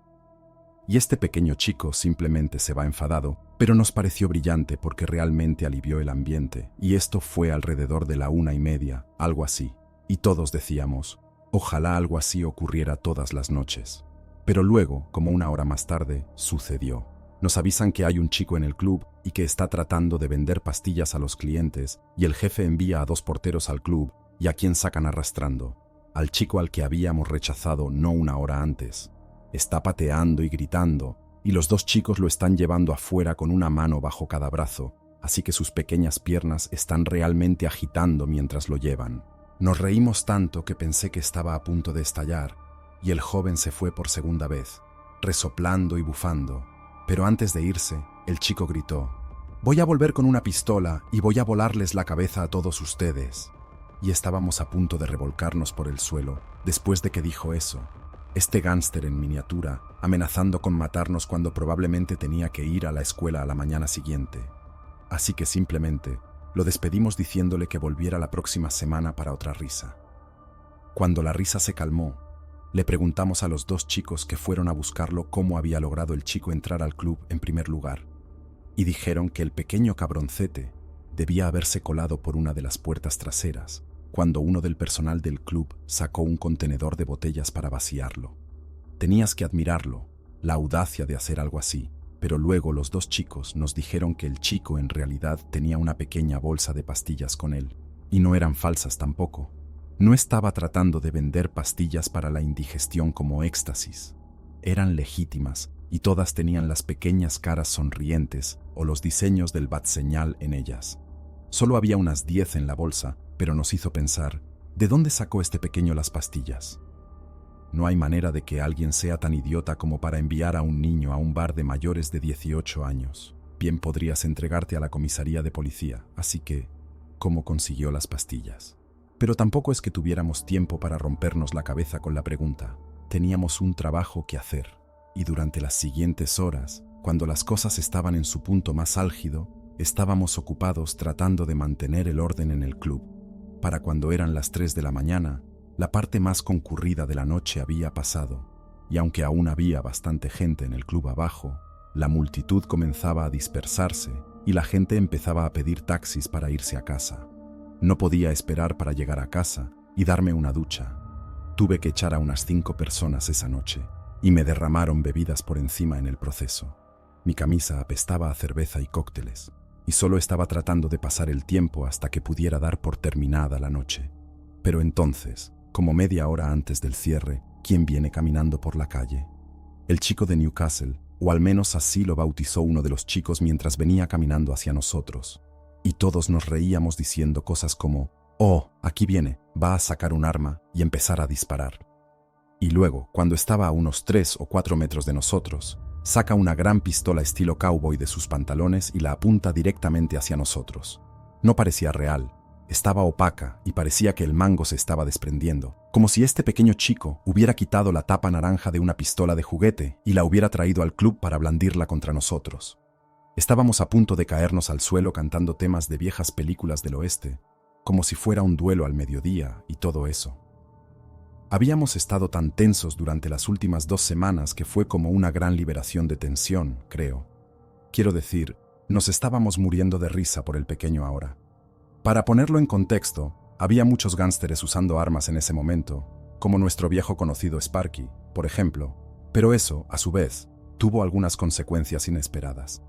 A: Y este pequeño chico simplemente se va enfadado, pero nos pareció brillante porque realmente alivió el ambiente, y esto fue alrededor de la 1:30, algo así. Y todos decíamos: ojalá algo así ocurriera todas las noches. Pero luego, como 1 hora más tarde, sucedió. Nos avisan que hay un chico en el club y que está tratando de vender pastillas a los clientes, y el jefe envía a 2 porteros al club, y a quien sacan arrastrando. Al chico al que habíamos rechazado no 1 hora antes. Está pateando y gritando, y los 2 chicos lo están llevando afuera con una mano bajo cada brazo, así que sus pequeñas piernas están realmente agitando mientras lo llevan. Nos reímos tanto que pensé que estaba a punto de estallar, y el joven se fue por segunda vez, resoplando y bufando. Pero antes de irse, el chico gritó: «Voy a volver con una pistola y voy a volarles la cabeza a todos ustedes». Y estábamos a punto de revolcarnos por el suelo después de que dijo eso. Este gángster en miniatura, amenazando con matarnos cuando probablemente tenía que ir a la escuela a la mañana siguiente. Así que simplemente lo despedimos diciéndole que volviera la próxima semana para otra risa. Cuando la risa se calmó, le preguntamos a los 2 chicos que fueron a buscarlo cómo había logrado el chico entrar al club en primer lugar, y dijeron que el pequeño cabroncete debía haberse colado por una de las puertas traseras, cuando uno del personal del club sacó un contenedor de botellas para vaciarlo. Tenías que admirarlo, la audacia de hacer algo así, pero luego los 2 chicos nos dijeron que el chico en realidad tenía una pequeña bolsa de pastillas con él, y no eran falsas tampoco. No estaba tratando de vender pastillas para la indigestión como éxtasis. Eran legítimas y todas tenían las pequeñas caras sonrientes o los diseños del bat señal en ellas. Solo había unas 10 en la bolsa, pero nos hizo pensar: ¿de dónde sacó este pequeño las pastillas? No hay manera de que alguien sea tan idiota como para enviar a un niño a un bar de mayores de 18 años. Bien podrías entregarte a la comisaría de policía, así que, ¿cómo consiguió las pastillas? Pero tampoco es que tuviéramos tiempo para rompernos la cabeza con la pregunta. Teníamos un trabajo que hacer, y durante las siguientes horas, cuando las cosas estaban en su punto más álgido, estábamos ocupados tratando de mantener el orden en el club. Para cuando eran las 3 de la mañana, la parte más concurrida de la noche había pasado, y aunque aún había bastante gente en el club abajo, la multitud comenzaba a dispersarse y la gente empezaba a pedir taxis para irse a casa. No podía esperar para llegar a casa, y darme una ducha. Tuve que echar a unas 5 personas esa noche y me derramaron bebidas por encima en el proceso. Mi camisa apestaba a cerveza y cócteles y solo estaba tratando de pasar el tiempo hasta que pudiera dar por terminada la noche. Pero entonces, como media hora antes del cierre, ¿quién viene caminando por la calle? El chico de Newcastle, o al menos así lo bautizó uno de los chicos mientras venía caminando hacia nosotros. Y todos nos reíamos diciendo cosas como: «Oh, aquí viene, va a sacar un arma y empezar a disparar». Y luego, cuando estaba a unos 3 o 4 metros de nosotros, saca una gran pistola estilo cowboy de sus pantalones y la apunta directamente hacia nosotros. No parecía real, estaba opaca y parecía que el mango se estaba desprendiendo, como si este pequeño chico hubiera quitado la tapa naranja de una pistola de juguete y la hubiera traído al club para blandirla contra nosotros. Estábamos a punto de caernos al suelo cantando temas de viejas películas del oeste, como si fuera un duelo al mediodía y todo eso. Habíamos estado tan tensos durante las últimas 2 semanas que fue como una gran liberación de tensión, creo. Quiero decir, nos estábamos muriendo de risa por el pequeño ahora. Para ponerlo en contexto, había muchos gánsteres usando armas en ese momento, como nuestro viejo conocido Sparky, por ejemplo, pero eso, a su vez, tuvo algunas consecuencias inesperadas.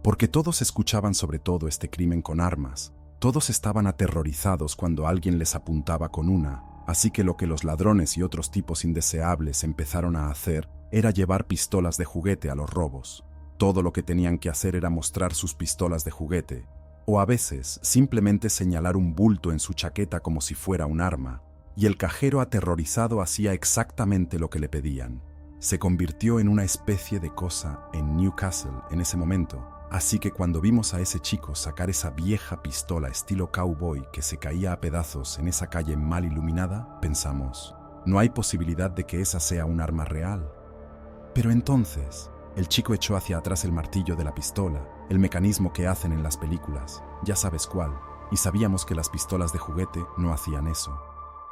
A: Porque todos escuchaban sobre todo este crimen con armas, todos estaban aterrorizados cuando alguien les apuntaba con una, así que lo que los ladrones y otros tipos indeseables empezaron a hacer era llevar pistolas de juguete a los robos. Todo lo que tenían que hacer era mostrar sus pistolas de juguete, o a veces simplemente señalar un bulto en su chaqueta como si fuera un arma, y el cajero aterrorizado hacía exactamente lo que le pedían. Se convirtió en una especie de cosa en Newcastle en ese momento, así que cuando vimos a ese chico sacar esa vieja pistola estilo cowboy que se caía a pedazos en esa calle mal iluminada, pensamos, no hay posibilidad de que esa sea un arma real. Pero entonces, el chico echó hacia atrás el martillo de la pistola, el mecanismo que hacen en las películas, ya sabes cuál, y sabíamos que las pistolas de juguete no hacían eso.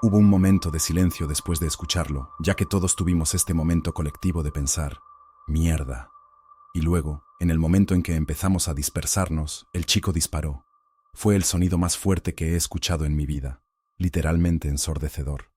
A: Hubo un momento de silencio después de escucharlo, ya que todos tuvimos este momento colectivo de pensar, «Mierda». Y luego, en el momento en que empezamos a dispersarnos, el chico disparó. Fue el sonido más fuerte que he escuchado en mi vida, literalmente ensordecedor.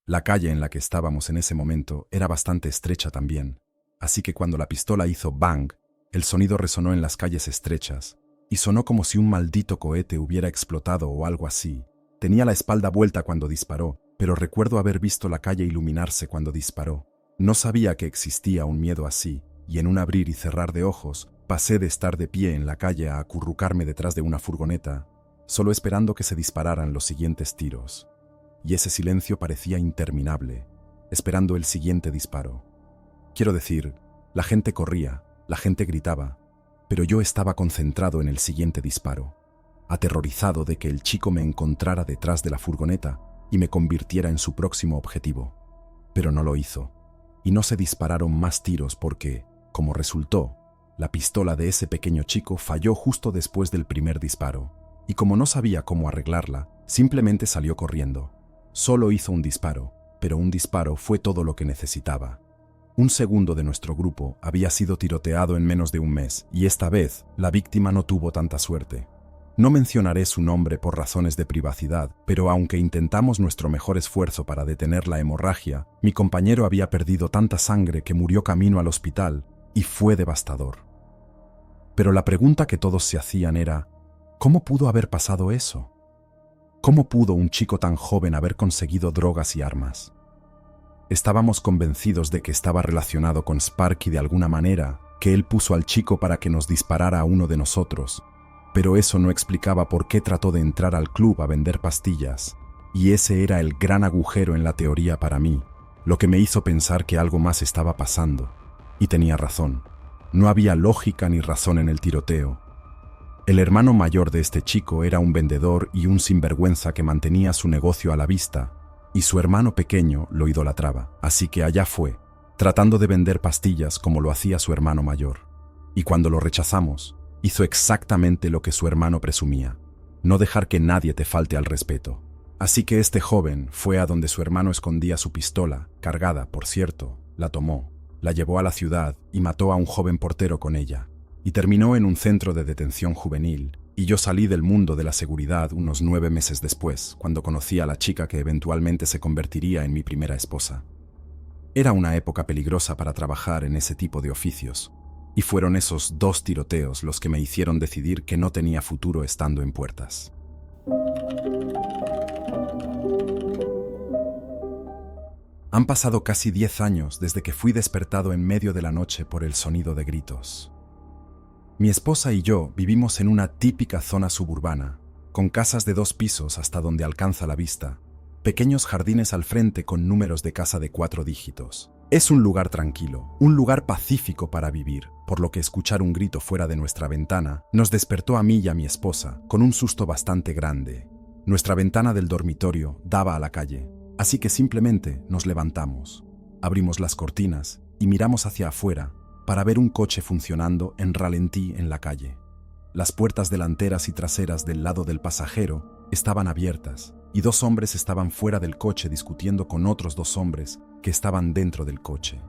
A: La calle en la que estábamos en ese momento era bastante estrecha también, así que cuando la pistola hizo bang, el sonido resonó en las calles estrechas, y sonó como si un maldito cohete hubiera explotado o algo así. Tenía la espalda vuelta cuando disparó, pero recuerdo haber visto la calle iluminarse cuando disparó. No sabía que existía un miedo así, y en un abrir y cerrar de ojos, pasé de estar de pie en la calle a acurrucarme detrás de una furgoneta, solo esperando que se dispararan los siguientes tiros. Y ese silencio parecía interminable, esperando el siguiente disparo. Quiero decir, la gente corría, la gente gritaba, pero yo estaba concentrado en el siguiente disparo, aterrorizado de que el chico me encontrara detrás de la furgoneta y me convirtiera en su próximo objetivo. Pero no lo hizo, y no se dispararon más tiros porque, como resultó, la pistola de ese pequeño chico falló justo después del primer disparo, y como no sabía cómo arreglarla, simplemente salió corriendo. Solo hizo un disparo, pero un disparo fue todo lo que necesitaba. Un segundo de nuestro grupo había sido tiroteado en menos de un mes, y esta vez la víctima no tuvo tanta suerte. No mencionaré su nombre por razones de privacidad, pero aunque intentamos nuestro mejor esfuerzo para detener la hemorragia, mi compañero había perdido tanta sangre que murió camino al hospital, y fue devastador. Pero la pregunta que todos se hacían era, ¿cómo pudo haber pasado eso? ¿Cómo pudo un chico tan joven haber conseguido drogas y armas? Estábamos convencidos de que estaba relacionado con Sparky de alguna manera, que él puso al chico para que nos disparara a uno de nosotros, pero eso no explicaba por qué trató de entrar al club a vender pastillas, y ese era el gran agujero en la teoría para mí, lo que me hizo pensar que algo más estaba pasando. Y tenía razón. No había lógica ni razón en el tiroteo. El hermano mayor de este chico era un vendedor y un sinvergüenza que mantenía su negocio a la vista, y su hermano pequeño lo idolatraba. Así que allá fue, tratando de vender pastillas como lo hacía su hermano mayor. Y cuando lo rechazamos, hizo exactamente lo que su hermano presumía: no dejar que nadie te falte al respeto. Así que este joven fue a donde su hermano escondía su pistola, cargada, por cierto, la tomó, la llevó a la ciudad y mató a un joven portero con ella, y terminó en un centro de detención juvenil, Y yo salí del mundo de la seguridad unos 9 meses después, cuando conocí a la chica que eventualmente se convertiría en mi primera esposa. Era una época peligrosa para trabajar en ese tipo de oficios, y fueron esos 2 tiroteos los que me hicieron decidir que no tenía futuro estando en puertas. Han pasado casi 10 años desde que fui despertado en medio de la noche por el sonido de gritos. Mi esposa y yo vivimos en una típica zona suburbana, con casas de 2 pisos hasta donde alcanza la vista, pequeños jardines al frente con números de casa de 4 dígitos. Es un lugar tranquilo, un lugar pacífico para vivir, por lo que escuchar un grito fuera de nuestra ventana nos despertó a mí y a mi esposa con un susto bastante grande. Nuestra ventana del dormitorio daba a la calle, así que simplemente nos levantamos, abrimos las cortinas y miramos hacia afuera para ver un coche funcionando en ralentí en la calle. Las puertas delanteras y traseras del lado del pasajero estaban abiertas y 2 hombres estaban fuera del coche discutiendo con otros 2 hombres que estaban dentro del coche.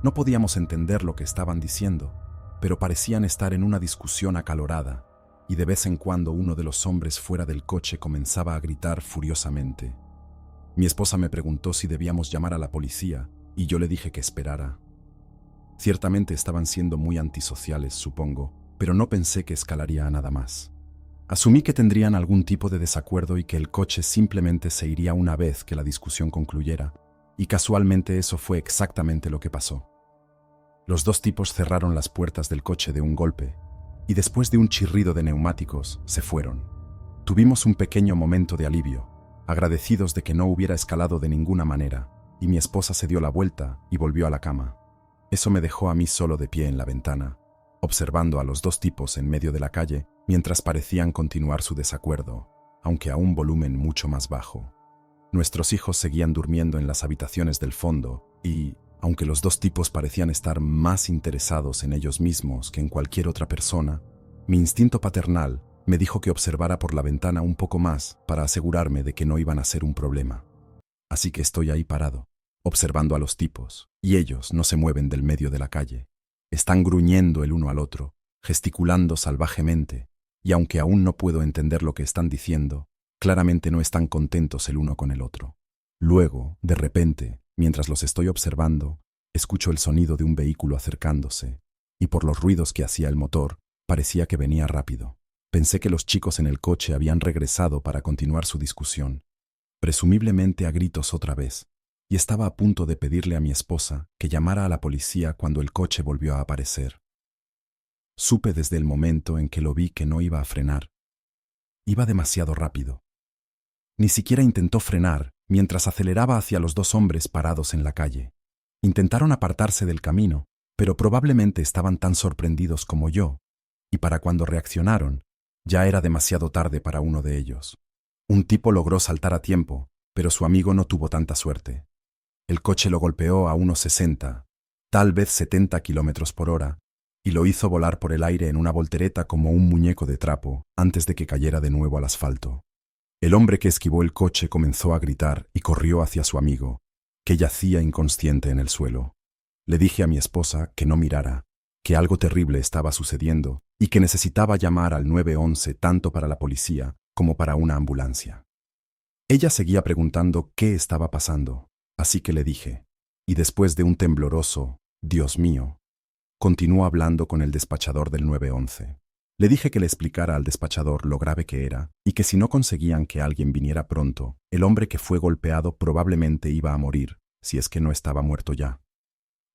A: No podíamos entender lo que estaban diciendo, pero parecían estar en una discusión acalorada, y de vez en cuando uno de los hombres fuera del coche comenzaba a gritar furiosamente. Mi esposa me preguntó si debíamos llamar a la policía, y yo le dije que esperara. Ciertamente estaban siendo muy antisociales, supongo, pero no pensé que escalaría a nada más. Asumí que tendrían algún tipo de desacuerdo y que el coche simplemente se iría una vez que la discusión concluyera, y casualmente eso fue exactamente lo que pasó. Los 2 tipos cerraron las puertas del coche de un golpe, y después de un chirrido de neumáticos, se fueron. Tuvimos un pequeño momento de alivio, agradecidos de que no hubiera escalado de ninguna manera, y mi esposa se dio la vuelta y volvió a la cama. Eso me dejó a mí solo de pie en la ventana, observando a los 2 tipos en medio de la calle mientras parecían continuar su desacuerdo, aunque a un volumen mucho más bajo. Nuestros hijos seguían durmiendo en las habitaciones del fondo y, aunque los 2 tipos parecían estar más interesados en ellos mismos que en cualquier otra persona, mi instinto paternal me dijo que observara por la ventana un poco más para asegurarme de que no iban a ser un problema. Así que estoy ahí parado, observando a los tipos, y ellos no se mueven del medio de la calle. Están gruñendo el uno al otro, gesticulando salvajemente, y aunque aún no puedo entender lo que están diciendo, claramente no están contentos el uno con el otro. Luego, de repente, mientras los estoy observando, escucho el sonido de un vehículo acercándose, y por los ruidos que hacía el motor, parecía que venía rápido. Pensé que los chicos en el coche habían regresado para continuar su discusión, presumiblemente a gritos otra vez, y estaba a punto de pedirle a mi esposa que llamara a la policía cuando el coche volvió a aparecer. Supe desde el momento en que lo vi que no iba a frenar. Iba demasiado rápido. Ni siquiera intentó frenar mientras aceleraba hacia los 2 hombres parados en la calle. Intentaron apartarse del camino, pero probablemente estaban tan sorprendidos como yo, y para cuando reaccionaron, ya era demasiado tarde para uno de ellos. Un tipo logró saltar a tiempo, pero su amigo no tuvo tanta suerte. El coche lo golpeó a unos 60, tal vez 70 kilómetros por hora, y lo hizo volar por el aire en una voltereta como un muñeco de trapo antes de que cayera de nuevo al asfalto. El hombre que esquivó el coche comenzó a gritar y corrió hacia su amigo, que yacía inconsciente en el suelo. Le dije a mi esposa que no mirara, que algo terrible estaba sucediendo y que necesitaba llamar al 911 tanto para la policía como para una ambulancia. Ella seguía preguntando qué estaba pasando, así que le dije, y después de un tembloroso «Dios mío», continuó hablando con el despachador del 911. Le dije que le explicara al despachador lo grave que era y que si no conseguían que alguien viniera pronto, el hombre que fue golpeado probablemente iba a morir, si es que no estaba muerto ya.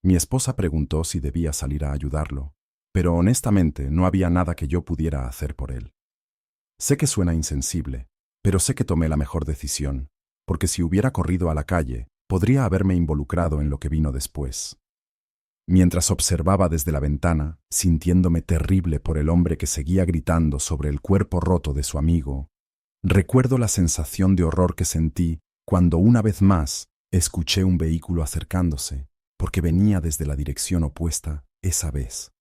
A: Mi esposa preguntó si debía salir a ayudarlo, pero honestamente no había nada que yo pudiera hacer por él. Sé que suena insensible, pero sé que tomé la mejor decisión, porque si hubiera corrido a la calle, podría haberme involucrado en lo que vino después. Mientras observaba desde la ventana, sintiéndome terrible por el hombre que seguía gritando sobre el cuerpo roto de su amigo, recuerdo la sensación de horror que sentí cuando una vez más escuché un vehículo acercándose, porque venía desde la dirección opuesta esa vez.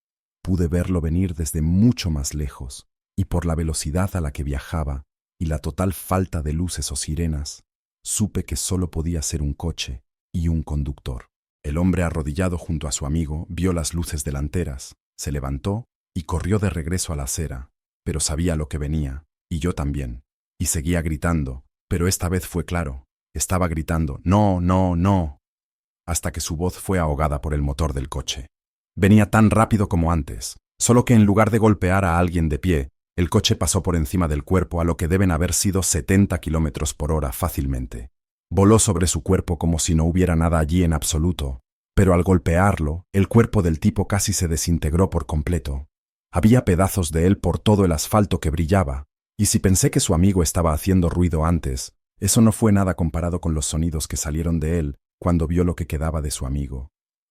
A: Pude verlo venir desde mucho más lejos, y por la velocidad a la que viajaba y la total falta de luces o sirenas, supe que solo podía ser un coche y un conductor. El hombre arrodillado junto a su amigo vio las luces delanteras, se levantó y corrió de regreso a la acera, pero sabía lo que venía, y yo también. Y seguía gritando, pero esta vez fue claro. Estaba gritando, no, no, no, hasta que su voz fue ahogada por el motor del coche. Venía tan rápido como antes, solo que en lugar de golpear a alguien de pie, el coche pasó por encima del cuerpo a lo que deben haber sido 70 kilómetros por hora fácilmente. Voló sobre su cuerpo como si no hubiera nada allí en absoluto, pero al golpearlo, el cuerpo del tipo casi se desintegró por completo. Había pedazos de él por todo el asfalto que brillaba, y si pensé que su amigo estaba haciendo ruido antes, eso no fue nada comparado con los sonidos que salieron de él cuando vio lo que quedaba de su amigo.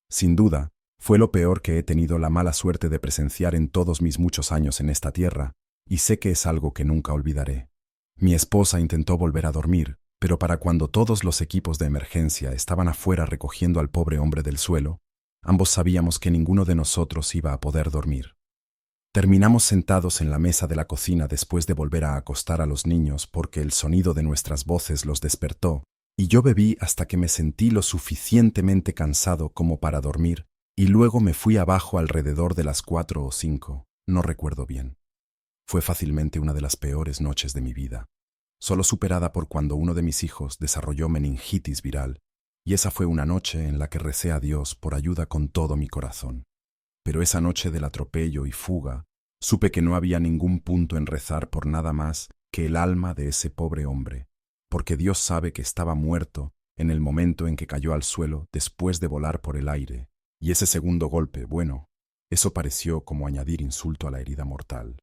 A: Sin duda, fue lo peor que he tenido la mala suerte de presenciar en todos mis muchos años en esta tierra, y sé que es algo que nunca olvidaré. Mi esposa intentó volver a dormir, pero para cuando todos los equipos de emergencia estaban afuera recogiendo al pobre hombre del suelo, ambos sabíamos que ninguno de nosotros iba a poder dormir. Terminamos sentados en la mesa de la cocina después de volver a acostar a los niños porque el sonido de nuestras voces los despertó, y yo bebí hasta que me sentí lo suficientemente cansado como para dormir, y luego me fui abajo alrededor de las 4 o 5, no recuerdo bien. Fue fácilmente una de las peores noches de mi vida, solo superada por cuando uno de mis hijos desarrolló meningitis viral, y esa fue una noche en la que recé a Dios por ayuda con todo mi corazón. Pero esa noche del atropello y fuga, supe que no había ningún punto en rezar por nada más que el alma de ese pobre hombre, porque Dios sabe que estaba muerto en el momento en que cayó al suelo después de volar por el aire, y ese segundo golpe, bueno, eso pareció como añadir insulto a la herida mortal.